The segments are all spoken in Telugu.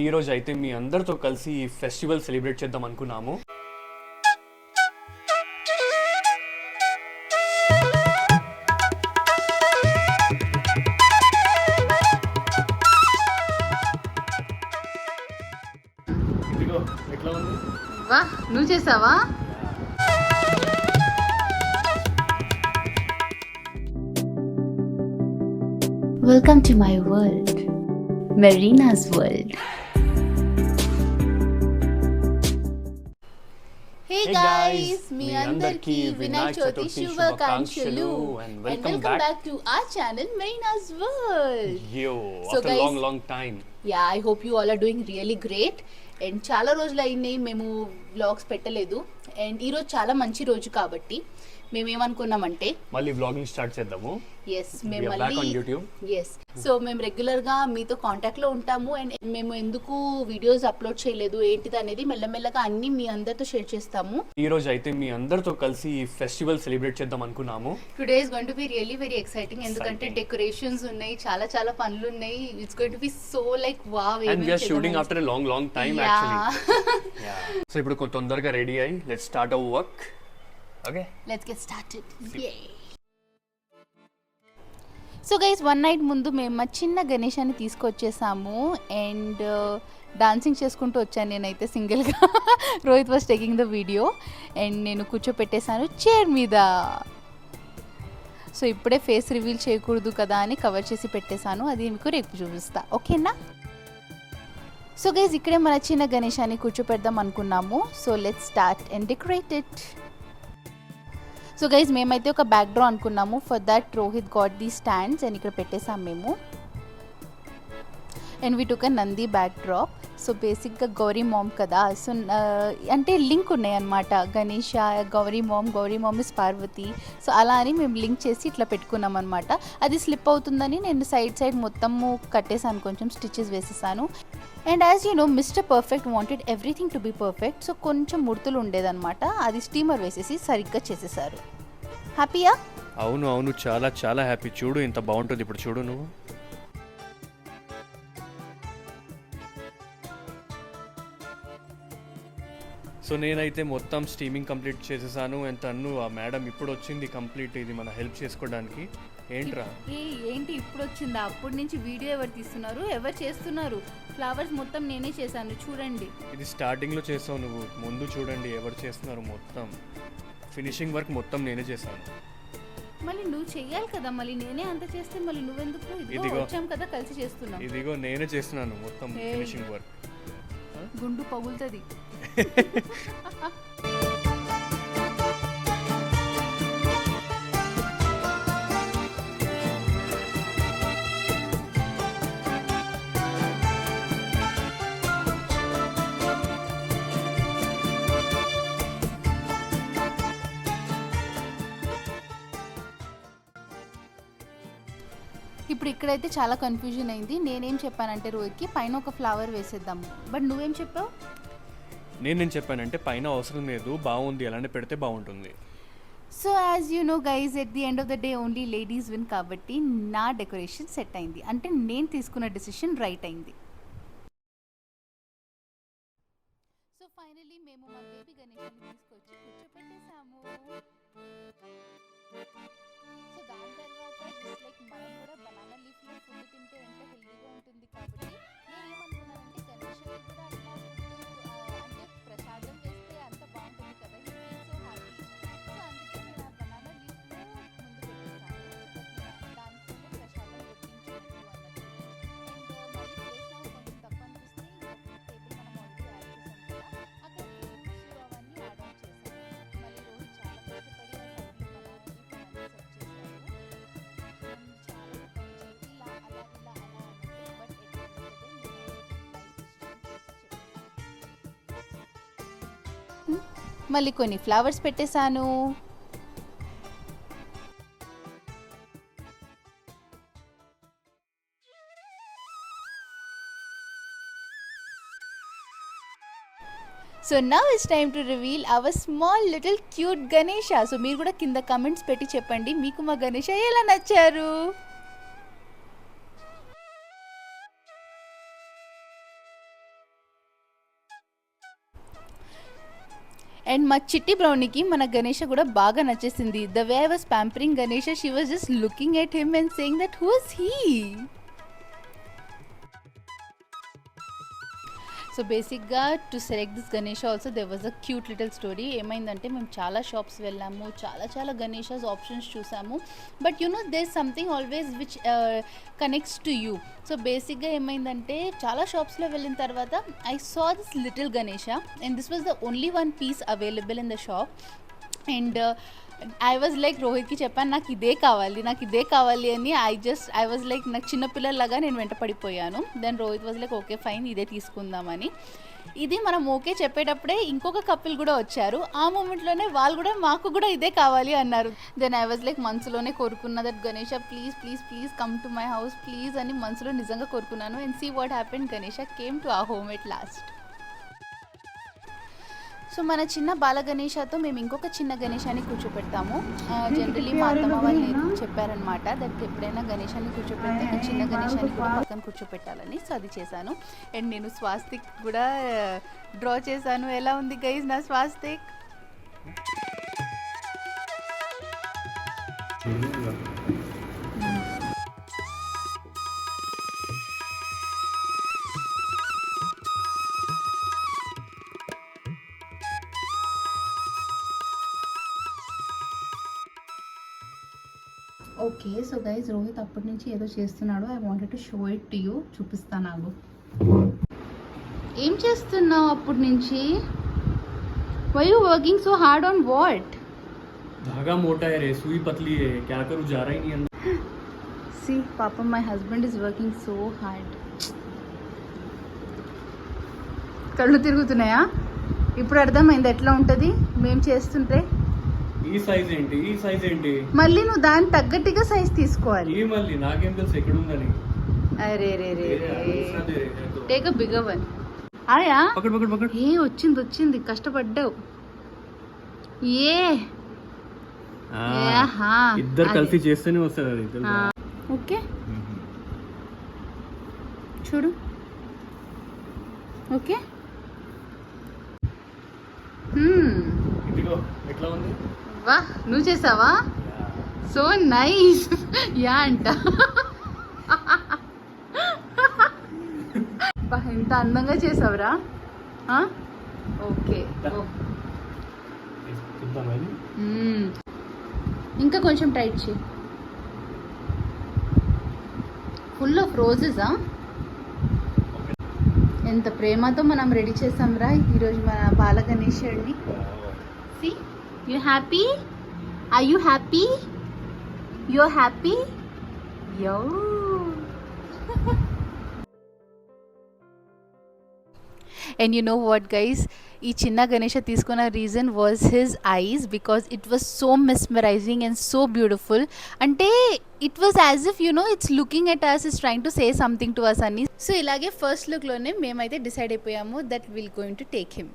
ఈ రోజు అయితే మీ అందరితో కలిసి ఈ ఫెస్టివల్ సెలబ్రేట్ చేద్దాం అనుకున్నాము. ఇదిగో ఎట్లా ఉంది? వా, నువ్వు చేసావా? Welcome to my world, Marina's world. Hey guys, మీ అందరికీ వినాయక చవితి శుభాకాంక్షలు and welcome back to our channel Marina's world. Yo, So after guys, long time. Yeah, I hope you all are doing really great. And చాలా రోజులు అయినాయి మేము వ్లాగ్స్ పెట్టలేదు. అండ్ ఈరోజు చాలా మంచి రోజు కాబట్టి మేము ఏమనుకున్నామంటే మళ్ళీ వ్లాగింగ్ స్టార్ట్ చేద్దాము. ఎస్, మేము మళ్ళీ ఎస్ సో మేము రెగ్యులర్గా మీతో కాంటాక్ట్లో ఉంటాము. అండ్ మేము ఎందుకు వీడియోస్ అప్లోడ్ చేయలేదు ఏంటిది అనేది మెల్లమెల్లగా అన్ని మీ అందరితో షేర్ చేస్తాము. ఈ రోజు అయితే మీ అందరితో కలిసి ఈ ఫెస్టివల్ సెలబ్రేట్ చేద్దాం అనుకున్నాము. Today is going to be really very exciting. ఎందుకంటే డెకరేషన్స్ ఉన్నాయి, చాలా చాలా పనులు ఉన్నాయి. It's going to be so like wow. And we are shooting after a long time actually. So ఇప్పుడు తొందరగా రెడీ అయ్యి let's start our work. Okay, let's get started. So guys, one night ముందు మేము మా చిన్న గణేశాన్ని తీసుకొచ్చేసాము. అండ్ డాన్సింగ్ చేసుకుంటూ వచ్చాను నేనైతే సింగిల్గా. Rohit was taking the video. And నేను కూర్చోపెట్టేశాను చైర్ మీద. సో ఇప్పుడే ఫేస్ రివీల్ చేయకూడదు కదా అని కవర్ చేసి పెట్టేశాను. అది మీకు రేపు చూపిస్తా, ఓకేనా? సో గైస్, ఇక్కడే మన చిన్న గణేశాన్ని కూర్చోపెడదాం అనుకున్నాము. So let's start and decorate it. So guys, మేమైతే ఒక బ్యాక్ డ్రా అనుకున్నాము. For that Rohit got the stands and ఇక్కడ పెట్టేసాం మేము. And we took a Nandi backdrop. So బేసిక్గా గౌరీ మామ్ కదా, సో అంటే లింక్ ఉన్నాయి అన్నమాట. Ganesha Gauri mom is Parvati. So అలా అని మేము లింక్ చేసి ఇట్లా పెట్టుకున్నాం అనమాట. అది స్లిప్ అవుతుందని నేను సైడ్ మొత్తము కట్టేసాను, కొంచెం స్టిచెస్ వేసేసాను. And as you know, mister perfect wanted everything to be perfect. So కొంచెం ముడతలు ఉండేదన్నమాట, అది స్టీమర్ వేసేసి సరిగ్గా చేసేసారు. హ్యాపీయా? అవును, చాలా హ్యాపీ. చూడు ఎంత బాగుంటుంది ఇప్పుడు. చూడు నువ్వు. సో నేనైతే మొత్తం స్టీమింగ్ కంప్లీట్ చేసేసాను. అండ్ తను ఆ మేడం ఇప్పుడు వచ్చింది కంప్లీట్ ఇది మన హెల్ప్ చేసుకోవడానికి. ఏంట్రా ఏంటి ఇప్పుడు వచ్చిందా? అప్పటి నుంచి వీడియో ఎవరు తీస్తున్నారు, ఎవరు చేస్తున్నారు? ఫ్లవర్స్ మొత్తం నేనే చేశాను, చూడండి. ఇది స్టార్టింగ్లో చేసావు నువ్వు, ముందు చూడండి ఎవరు చేస్తున్నారు. మొత్తం ఫినిషింగ్ వర్క్ మొత్తం నేనే చేశాను. మళ్ళీ నువ్వు చెయ్యాలి కదా, మళ్ళీ నేనే అంత చేస్తే మళ్ళీ నువ్వెందుకు? ఇదిగో వచ్చాం కదా, కలిసి చేస్తున్నాం. ఇదిగో నేనే చేస్తున్నాను మొత్తం ఫినిషింగ్ వర్క్. గుండు పగులుతుంది. ఇప్పుడు ఇక్కడైతే చాలా కన్ఫ్యూజన్ అయింది. నేనేం చెప్పానంటే రోహిత్కి పైన ఒక ఫ్లవర్ వేసేద్దాము, బట్ నువ్వేం చెప్పావు? నేను చెప్పానంటే పైన అవసరం లేదు, బాగుంది అలానే పెడితే బాగుంటుంది. So as you no guys, at the end of the day only ladies win. కాబట్టి నా డెకరేషన్ సెట్ అయింది, అంటే నేను తీసుకున్న డెసిషన్ రైట్ అయింది. సో ఫైనలీ మేము మా బేబీ గణేశాన్ని తీసుకొచ్చి కూర్చోపెట్టేసాము. సో దాని తర్వాత జస్ట్ లైక్ మనం కూడా బనానా లీఫ్లో ఫుడ్ తింటే ఎంత హెల్తీగా ఉంటుంది కాబట్టి నేనేమనుకున్నానంటే గణేశాన్ని కూడా అట్లా అంటే ప్రసాదం వేస్తే అంత బాగుంటుంది కదా. So happy. సో అందుకే నేను ఆ బనానా లీఫ్లో ముందు పెట్టేసాను. దాంతో ప్రసాదం పెట్టించినట్టు అన్నట్టు. అండ్ మళ్ళీ ప్లేస్ కొంచెం తక్కువ అనిపిస్తే టేబుల్ మనం ఆల్రెడీ యాడ్ చేసాం కదా, అక్కడ ఫ్రూట్స్ అవన్నీ యాడ్ ఆన్ చేశాను. మళ్ళీ రోహిత్ చాలా కష్టపడి ఆ సైడ్లో బనానా లీఫ్ అన్నీ సెట్ చేశారు. మళ్ళీ కొన్ని ఫ్లవర్స్ పెట్టేశాను. So now it's time to reveal hour small little cute Ganesha. So మీరు కూడా కింద కమెంట్స్ పెట్టి చెప్పండి మీకు మా గణేష ఎలా నచ్చారు. అండ్ మా చిట్టి బ్రౌనీకి మన గణేష కూడా బాగా నచ్చేసింది. The way I was pampering Ganesha, she was just looking at him and saying that who is he. So బేసిక్గా to select this Ganesha also there was a cute little story. ఏమైందంటే మేము చాలా షాప్స్ వెళ్ళాము, చాలా గణేషాస్ ఆప్షన్స్ చూసాము, but there something always which connects to you. So బేసిక్గా ఏమైందంటే చాలా షాప్స్లో వెళ్ళిన తర్వాత I saw this little Ganesha and this was the only one piece available in the shop. And I was like రోహిత్కి చెప్పాను నాకు ఇదే కావాలి అని. ఐ వాజ్ లైక్ నాకు చిన్నపిల్లలాగా నేను వెంట పడిపోయాను. Then Rohit was like okay fine ఇదే తీసుకుందామని. ఇది మనం ఓకే చెప్పేటప్పుడే ఇంకొక కపుల్ కూడా వచ్చారు. ఆ మూమెంట్లోనే వాళ్ళు కూడా మాకు కూడా ఇదే కావాలి అన్నారు. దెన్ ఐ వాజ్ లైక్ మనసులోనే కోరుకున్న that Ganesha please come to my house please అని మనసులో నిజంగా కోరుకున్నాను. And see what happened, Ganesha came to our home at last. So మన చిన్న బాల గణేషతో మేము ఇంకొక చిన్న గణేశాన్ని కూర్చోపెడతాము. జనరలీ మా అత్తమ్మ వాళ్ళు చెప్పారనమాట దట్ ఎప్పుడైనా గణేశాన్ని కూర్చోపెడితే ఒక చిన్న గణేశాన్ని కూడా పక్కన కూర్చోపెట్టాలని. సో అది చేశాను. అండ్ నేను స్వాస్తిక్ కూడా డ్రా చేశాను. ఎలా ఉంది గైజ్ నా స్వాస్తిక్? ఓకే సో గైజ్ రోహిత్ అప్పటి నుంచి ఏదో చేస్తున్నాడు. I wanted to show it to you. చూపిస్తాను నాకు. ఏం చేస్తున్నావు అప్పటి నుంచి? Why you working so hard on what? धागा मोटा है रे, सुई पतली है, क्या करूँ जा रहा ही नहीं अंदर. सी पापा my husband is working so hard. కళ్ళు తిరుగుతున్నాయా? ఇప్పుడు అర్థమైంది ఎట్లా ఉంటుంది మేము చేస్తుంటే. ఈ సైజ్ ఏంటి మళ్ళీ నువ్వు దాని తగ్గట్టుగా సైజ్ తీసుకోవాలి. ఈ మళ్ళీ నాకేం తెలుసు ఎక్కడ ఉందని. అరే రే రే టేక్ అ బిగ్గర్ వన్. ఆయా పకడ్ ఏ వచ్చింది కష్టపడ్డావు. ఏ ఇద్దరు కలిసి చేస్తేనే వస్తుంది అది. ఓకే చూడు. ఓకే ఇదిగో ఎట్లా ఉంది? వా నువ్వు చేసావా? So nice. యా అంట ఎంత అందంగా చేసావురా. ఓకే ఇంకా కొంచెం టైట్ చేయి. ఫుల్ ఆఫ్ రోజెసా? ఎంత ప్రేమతో మనం రెడీ చేసాంరా ఈరోజు మన బాల గణేశుడిని. See you happy? Are you happy? You happy? Yo And you know what guys, ఈ చిన్న గణేష తీసుకున్న reason was his eyes because it was so mesmerizing and so beautiful. అంటే it was as if it's looking at us, is trying to say something to us అని. సో ఇలాగే ఫస్ట్ లుక్లోనే మేమైతే డిసైడ్ అయిపోయాము that will going to take him.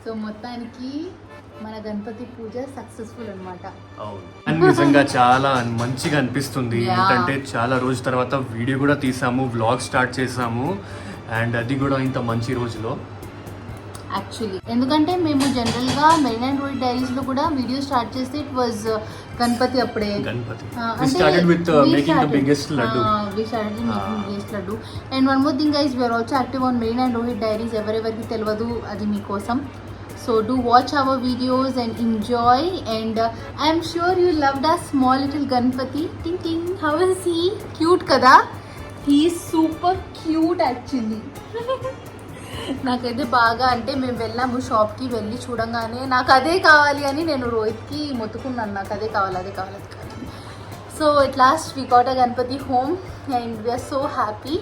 So మొత్తానికి మన గణపతి పూజ సక్సెస్ఫుల్ అన్నమాట. నిజంగా చాలా మంచిగా అనిపిస్తుంది. ఏంటంటే చాలా రోజుల తర్వాత వీడియో కూడా తీసాము, వ్లాగ్ స్టార్ట్ చేసాము, అండ్ అది కూడా ఇంత మంచి రోజులో. యాక్చువల్లీ. ఎందుకంటే మేము జనరల్గా మెరీనా అండ్ రోహిత్ డైరీస్లో కూడా వీడియో స్టార్ట్ చేస్తే ఇట్ వాజ్ గణపతి అప్పుడే. Ganpati. We started with making the biggest laddu. We started making biggest laddu. And one more thing guys, we are also active on Marina and Rohit Diaries. ఎవరెవరికి తెలియదు అది మీకోసం. So do watch our videos and enjoy. And I am sure you loved our small little Ganpati. Ting ting. How is he? Cute kada? He is super cute actually. నాకైతే బాగా అంటే మేము వెళ్ళాము షాప్కి, వెళ్ళి చూడంగానే నాకు అదే కావాలి అని నేను రోహిత్కి మొత్తుకున్నాను, నాకు అదే కావాలి అది కావాలి. So at last we got a Ganapati home and we are so happy.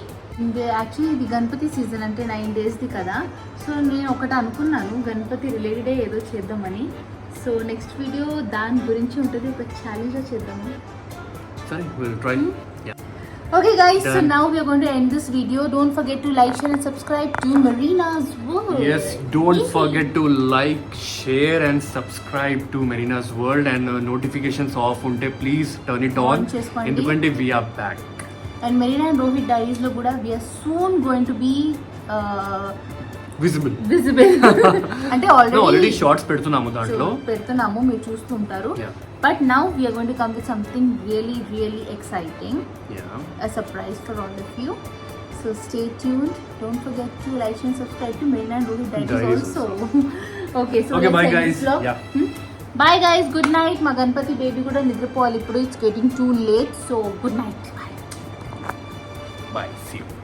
Actually ఇది గణపతి సీజన్ అంటే 9 daysది కదా. సో నేను ఒకటి అనుకున్నాను గణపతి రిలేటెడే ఏదో చేద్దామని. సో నెక్స్ట్ వీడియో దాని గురించి ఉంటుంది, ఒక ఛాలెంజ్లో చేద్దాము. Sorry, we'll try. Yeah. Okay guys, so Done. now we are going to end this video. Don't forget to like, share and subscribe to Marina's World. Yes, don't forget to like, share and subscribe to Marina's World, and notifications off unte please turn it on. On చేసుకోండి. ఎందుకంటే we are back. And Marina and Rohit Diaries lo kuda we are soon going to be Visible. అంటే No, already already shorts పెడుతున్నాము దాంట్లో. పెడుతున్నాము, మీరు చూస్తుంటారు. Yeah. But now we are going to come with something really really exciting, Yeah. a surprise for all of you. So stay tuned. Don't forget to like and subscribe to Marina and Rohit Diaries Diaries also. Okay, so Okay, let's bye end guys. this vlog. Yeah. Bye guys, good night. మా గణపతి బేబీ కూడా నిద్రపోవాలి ఇప్పుడు. It's getting too late, so good night. Bye. Bye. See you.